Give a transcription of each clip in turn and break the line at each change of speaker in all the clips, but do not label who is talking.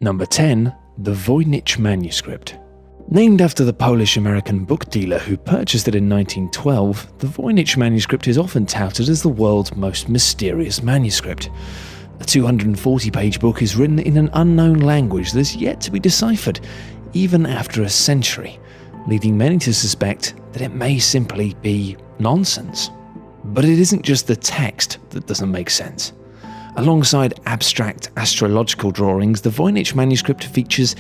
Number 10. The Voynich Manuscript. Named after the Polish-American book dealer who purchased it in 1912, the Voynich manuscript is often touted as the world's most mysterious manuscript. The 240-page book is written in an unknown language that is yet to be deciphered, even after a century, leading many to suspect that it may simply be nonsense. But it isn't just the text that doesn't make sense. Alongside abstract astrological drawings, the Voynich manuscript features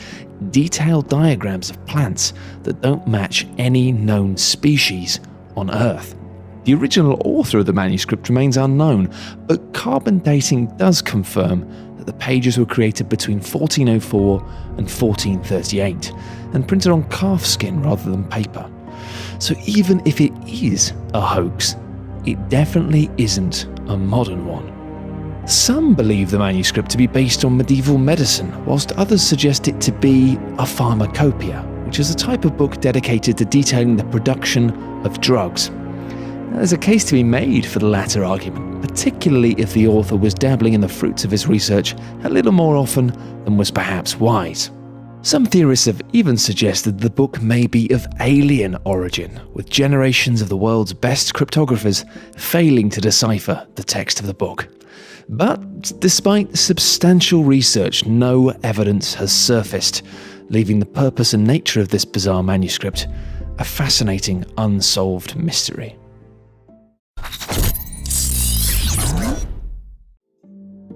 detailed diagrams of plants that don't match any known species on Earth. The original author of the manuscript remains unknown, but carbon dating does confirm that the pages were created between 1404 and 1438 and printed on calfskin rather than paper. So even if it is a hoax, it definitely isn't a modern one. Some believe the manuscript to be based on medieval medicine, whilst others suggest it to be a pharmacopoeia, which is a type of book dedicated to detailing the production of drugs. Now, there's a case to be made for the latter argument, particularly if the author was dabbling in the fruits of his research a little more often than was perhaps wise. Some theorists have even suggested the book may be of alien origin, with generations of the world's best cryptographers failing to decipher the text of the book. But despite substantial research, no evidence has surfaced, leaving the purpose and nature of this bizarre manuscript a fascinating unsolved mystery.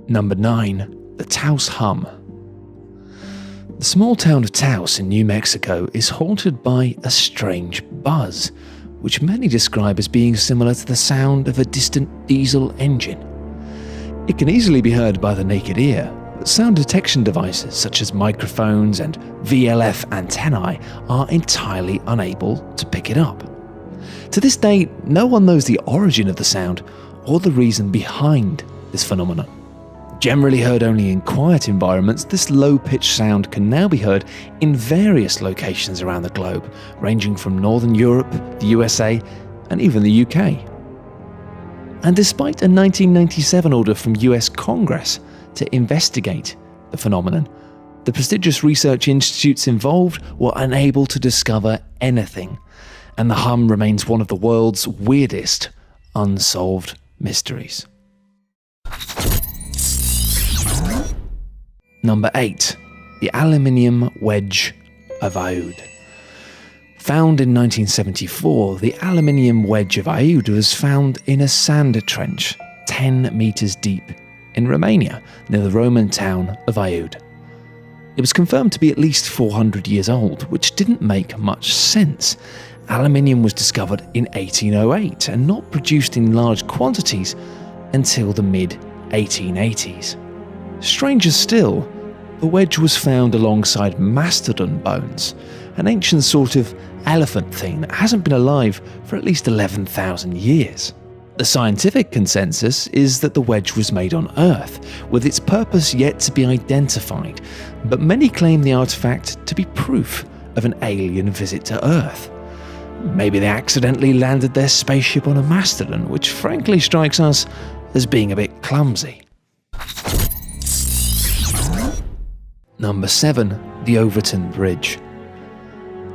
Number 9. The Taos Hum. The small town of Taos in New Mexico is haunted by a strange buzz, which many describe as being similar to the sound of a distant diesel engine. It can easily be heard by the naked ear, but sound detection devices such as microphones and VLF antennae are entirely unable to pick it up. To this day, no one knows the origin of the sound or the reason behind this phenomenon. Generally heard only in quiet environments, this low-pitched sound can now be heard in various locations around the globe, ranging from Northern Europe, the USA, and even the UK. And despite a 1997 order from US Congress to investigate the phenomenon, the prestigious research institutes involved were unable to discover anything, and the hum remains one of the world's weirdest unsolved mysteries. Number 8. The Aluminium Wedge of Aoud. Found in 1974, the aluminium wedge of Aoud was found in a sand trench 10 meters deep in Romania, near the Roman town of Aoud. It was confirmed to be at least 400 years old, which didn't make much sense. Aluminium was discovered in 1808 and not produced in large quantities until the mid-1880s. Stranger still, the wedge was found alongside mastodon bones, an ancient sort of elephant thing that hasn't been alive for at least 11,000 years. The scientific consensus is that the wedge was made on Earth, with its purpose yet to be identified, but many claim the artifact to be proof of an alien visit to Earth. Maybe they accidentally landed their spaceship on a mastodon, which frankly strikes us as being a bit clumsy. Number 7. The Overton Bridge.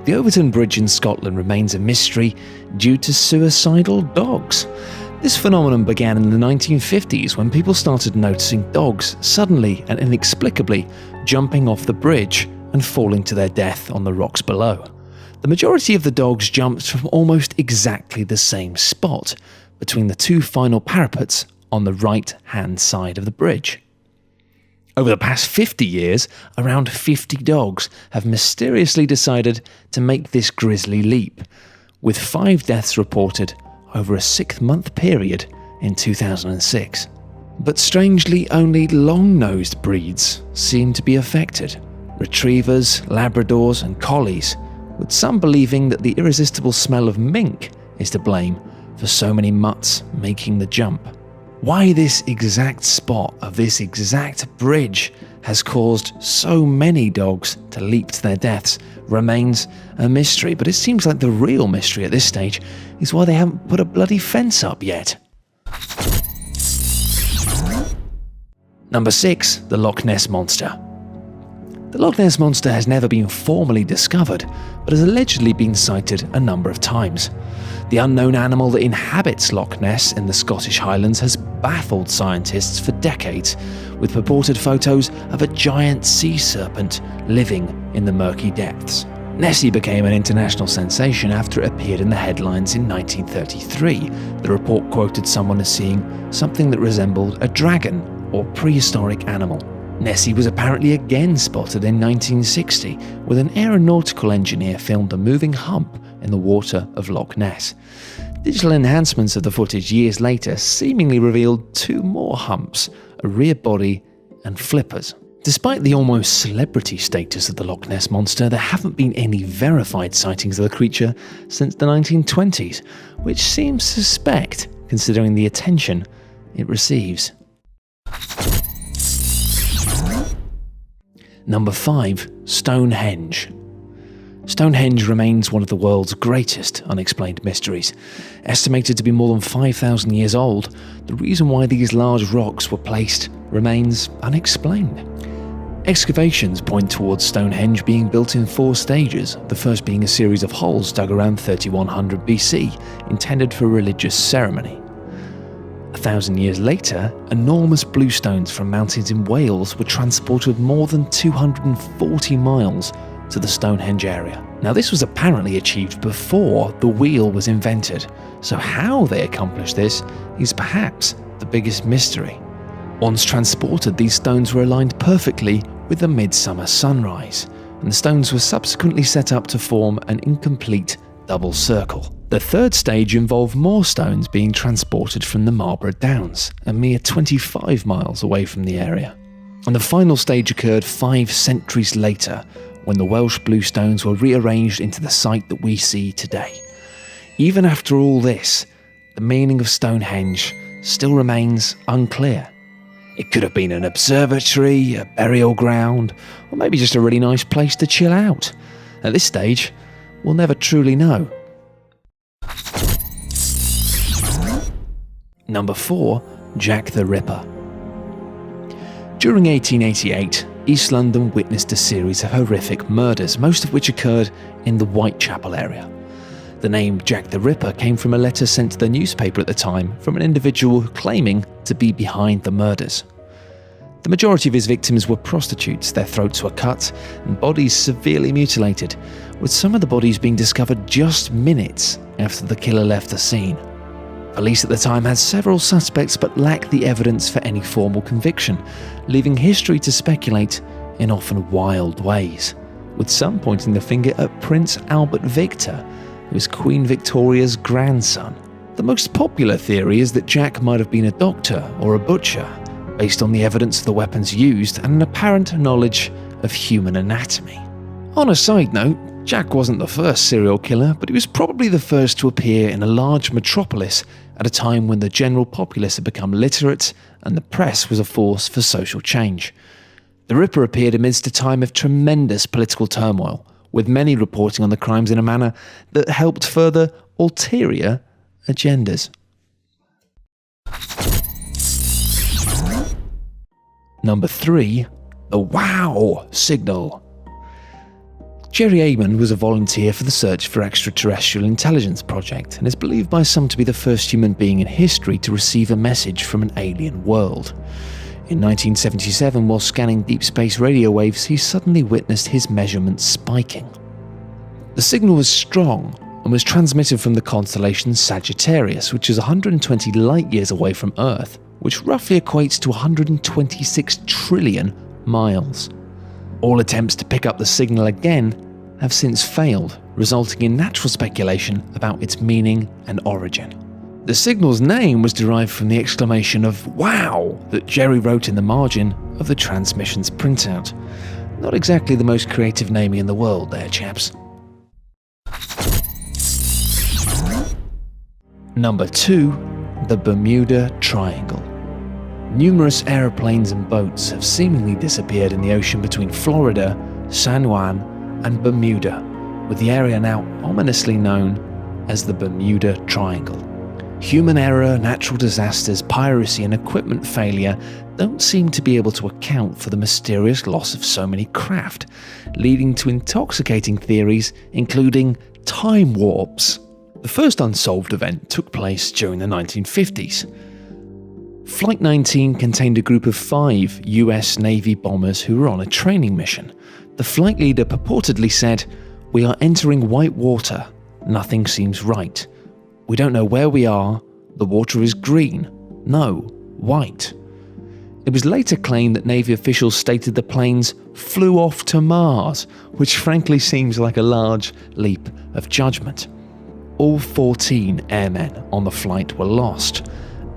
The Overton Bridge in Scotland remains a mystery due to suicidal dogs. This phenomenon began in the 1950s when people started noticing dogs suddenly and inexplicably jumping off the bridge and falling to their death on the rocks below. The majority of the dogs jumped from almost exactly the same spot, between the two final parapets on the right-hand side of the bridge. Over the past 50 years, around 50 dogs have mysteriously decided to make this grisly leap, with 5 deaths reported over a 6-month period in 2006. But strangely, only long-nosed breeds seem to be affected: retrievers, Labradors and Collies, with some believing that the irresistible smell of mink is to blame for so many mutts making the jump. Why this exact spot of this exact bridge has caused so many dogs to leap to their deaths remains a mystery, but it seems like the real mystery at this stage is why they haven't put a bloody fence up yet. Number 6. The Loch Ness Monster. The Loch Ness Monster has never been formally discovered, but has allegedly been sighted a number of times. The unknown animal that inhabits Loch Ness in the Scottish Highlands has baffled scientists for decades, with purported photos of a giant sea serpent living in the murky depths. Nessie became an international sensation after it appeared in the headlines in 1933. The report quoted someone as seeing something that resembled a dragon or prehistoric animal. Nessie was apparently again spotted in 1960, when an aeronautical engineer filmed a moving hump in the water of Loch Ness. Digital enhancements of the footage years later seemingly revealed two more humps, a rear body and flippers. Despite the almost celebrity status of the Loch Ness Monster, there haven't been any verified sightings of the creature since the 1920s, which seems suspect considering the attention it receives. Number 5. Stonehenge. Stonehenge remains one of the world's greatest unexplained mysteries. Estimated to be more than 5,000 years old, the reason why these large rocks were placed remains unexplained. Excavations point towards Stonehenge being built in 4 stages, the first being a series of holes dug around 3100 BC, intended for religious ceremony. 1,000 years later, enormous bluestones from mountains in Wales were transported more than 240 miles to the Stonehenge area. Now, this was apparently achieved before the wheel was invented, so how they accomplished this is perhaps the biggest mystery. Once transported, these stones were aligned perfectly with the midsummer sunrise, and the stones were subsequently set up to form an incomplete double circle. The third stage involved more stones being transported from the Marlborough Downs, a mere 25 miles away from the area. And the final stage occurred 5 centuries later, when the Welsh bluestones were rearranged into the site that we see today. Even after all this, the meaning of Stonehenge still remains unclear. It could have been an observatory, a burial ground, or maybe just a really nice place to chill out. At this stage, we'll never truly know. Number 4. Jack the Ripper. During 1888, East London witnessed a series of horrific murders, most of which occurred in the Whitechapel area. The name Jack the Ripper came from a letter sent to the newspaper at the time from an individual claiming to be behind the murders. The majority of his victims were prostitutes, their throats were cut and bodies severely mutilated, with some of the bodies being discovered just minutes after the killer left the scene. Police at the time had several suspects but lacked the evidence for any formal conviction, leaving history to speculate in often wild ways, with some pointing the finger at Prince Albert Victor, who was Queen Victoria's grandson. The most popular theory is that Jack might have been a doctor or a butcher, based on the evidence of the weapons used and an apparent knowledge of human anatomy. On a side note, Jack wasn't the first serial killer, but he was probably the first to appear in a large metropolis at a time when the general populace had become literate and the press was a force for social change. The Ripper appeared amidst a time of tremendous political turmoil, with many reporting on the crimes in a manner that helped further ulterior agendas. Number 3. The Wow Signal. Jerry Amon was a volunteer for the Search for Extraterrestrial Intelligence project and is believed by some to be the first human being in history to receive a message from an alien world. In 1977, while scanning deep space radio waves, he suddenly witnessed his measurements spiking. The signal was strong and was transmitted from the constellation Sagittarius, which is 120 light-years away from Earth, which roughly equates to 126 trillion miles. All attempts to pick up the signal again have since failed, resulting in natural speculation about its meaning and origin. The signal's name was derived from the exclamation of "wow" that Jerry wrote in the margin of the transmission's printout. Not exactly the most creative naming in the world there, chaps. Number 2. The Bermuda Triangle. Numerous aeroplanes and boats have seemingly disappeared in the ocean between Florida, San Juan, and Bermuda, with the area now ominously known as the Bermuda Triangle. Human error, natural disasters, piracy, and equipment failure don't seem to be able to account for the mysterious loss of so many craft, leading to intoxicating theories including time warps. The first Unsolved event took place during the 1950s. Flight 19 contained a group of 5 US Navy bombers who were on a training mission. The flight leader purportedly said, "We are entering white water. Nothing seems right. We don't know where we are. The water is green. No, white." It was later claimed that Navy officials stated the planes flew off to Mars, which frankly seems like a large leap of judgment. All 14 airmen on the flight were lost,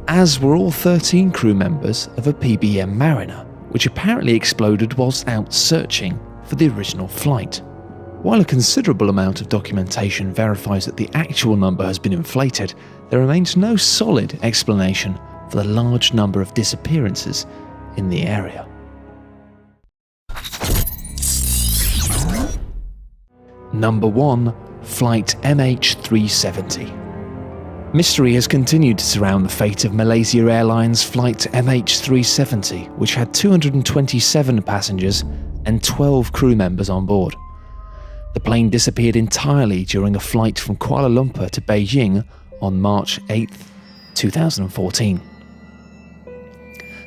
as were all 13 crew members of a PBM Mariner, which apparently exploded whilst out searching for the original flight. While a considerable amount of documentation verifies that the actual number has been inflated, there remains no solid explanation for the large number of disappearances in the area. Number 1. Flight MH370. Mystery has continued to surround the fate of Malaysia Airlines Flight MH370, which had 227 passengers and 12 crew members on board. The plane disappeared entirely during a flight from Kuala Lumpur to Beijing on March 8, 2014.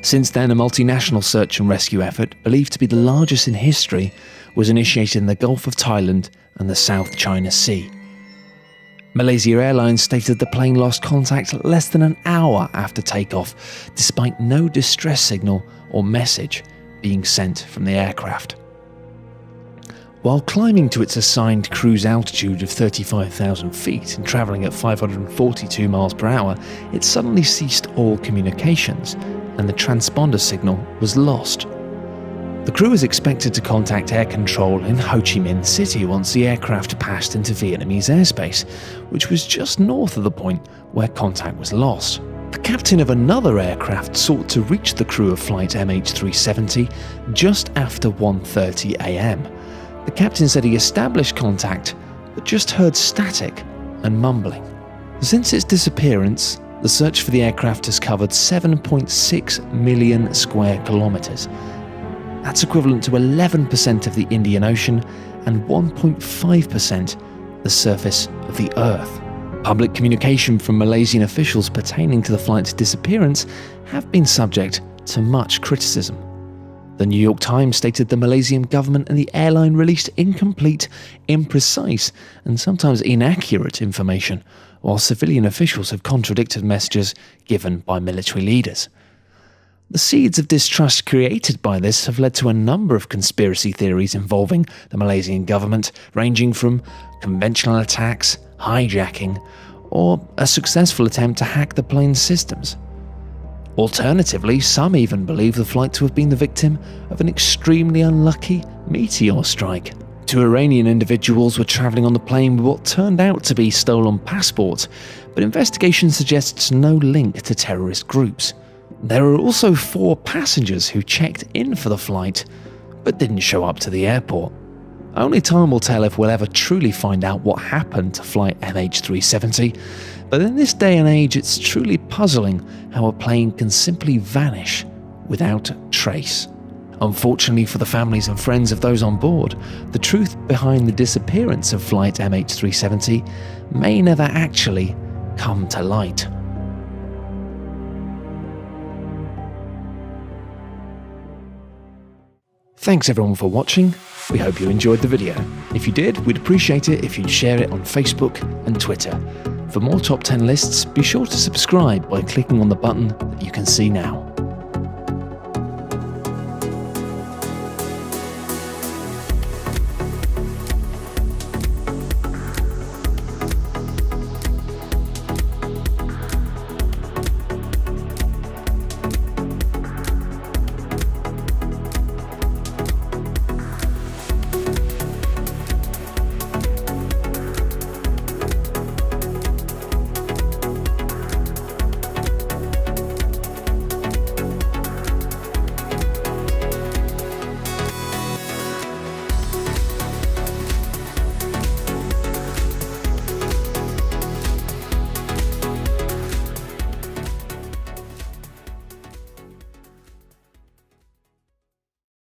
Since then, a multinational search and rescue effort, believed to be the largest in history, was initiated in the Gulf of Thailand and the South China Sea. Malaysia Airlines stated the plane lost contact less than an hour after takeoff, despite no distress signal or message being sent from the aircraft. While climbing to its assigned cruise altitude of 35,000 feet and travelling at 542 miles per hour, it suddenly ceased all communications and the transponder signal was lost. The crew was expected to contact air control in Ho Chi Minh City once the aircraft passed into Vietnamese airspace, which was just north of the point where contact was lost. The captain of another aircraft sought to reach the crew of flight MH370 just after 1:30 a.m. The captain said he established contact, but just heard static and mumbling. Since its disappearance, the search for the aircraft has covered 7.6 million square kilometres. That's equivalent to 11% of the Indian Ocean and 1.5% the surface of the Earth. Public communication from Malaysian officials pertaining to the flight's disappearance have been subject to much criticism. The New York Times stated the Malaysian government and the airline released incomplete, imprecise, and sometimes inaccurate information, while civilian officials have contradicted messages given by military leaders. The seeds of distrust created by this have led to a number of conspiracy theories involving the Malaysian government, ranging from conventional attacks, hijacking, or a successful attempt to hack the plane's systems. Alternatively, some even believe the flight to have been the victim of an extremely unlucky meteor strike. 2 Iranian individuals were travelling on the plane with what turned out to be stolen passports, but investigation suggests no link to terrorist groups. There are also 4 passengers who checked in for the flight, but didn't show up to the airport. Only time will tell if we'll ever truly find out what happened to flight MH370, but in this day and age it's truly puzzling how a plane can simply vanish without trace. Unfortunately for the families and friends of those on board, the truth behind the disappearance of flight MH370 may never actually come to light. Thanks everyone for watching. We hope you enjoyed the video. If you did, we'd appreciate it if you'd share it on Facebook and Twitter. For more top 10 lists, be sure to subscribe by clicking on the button that you can see now.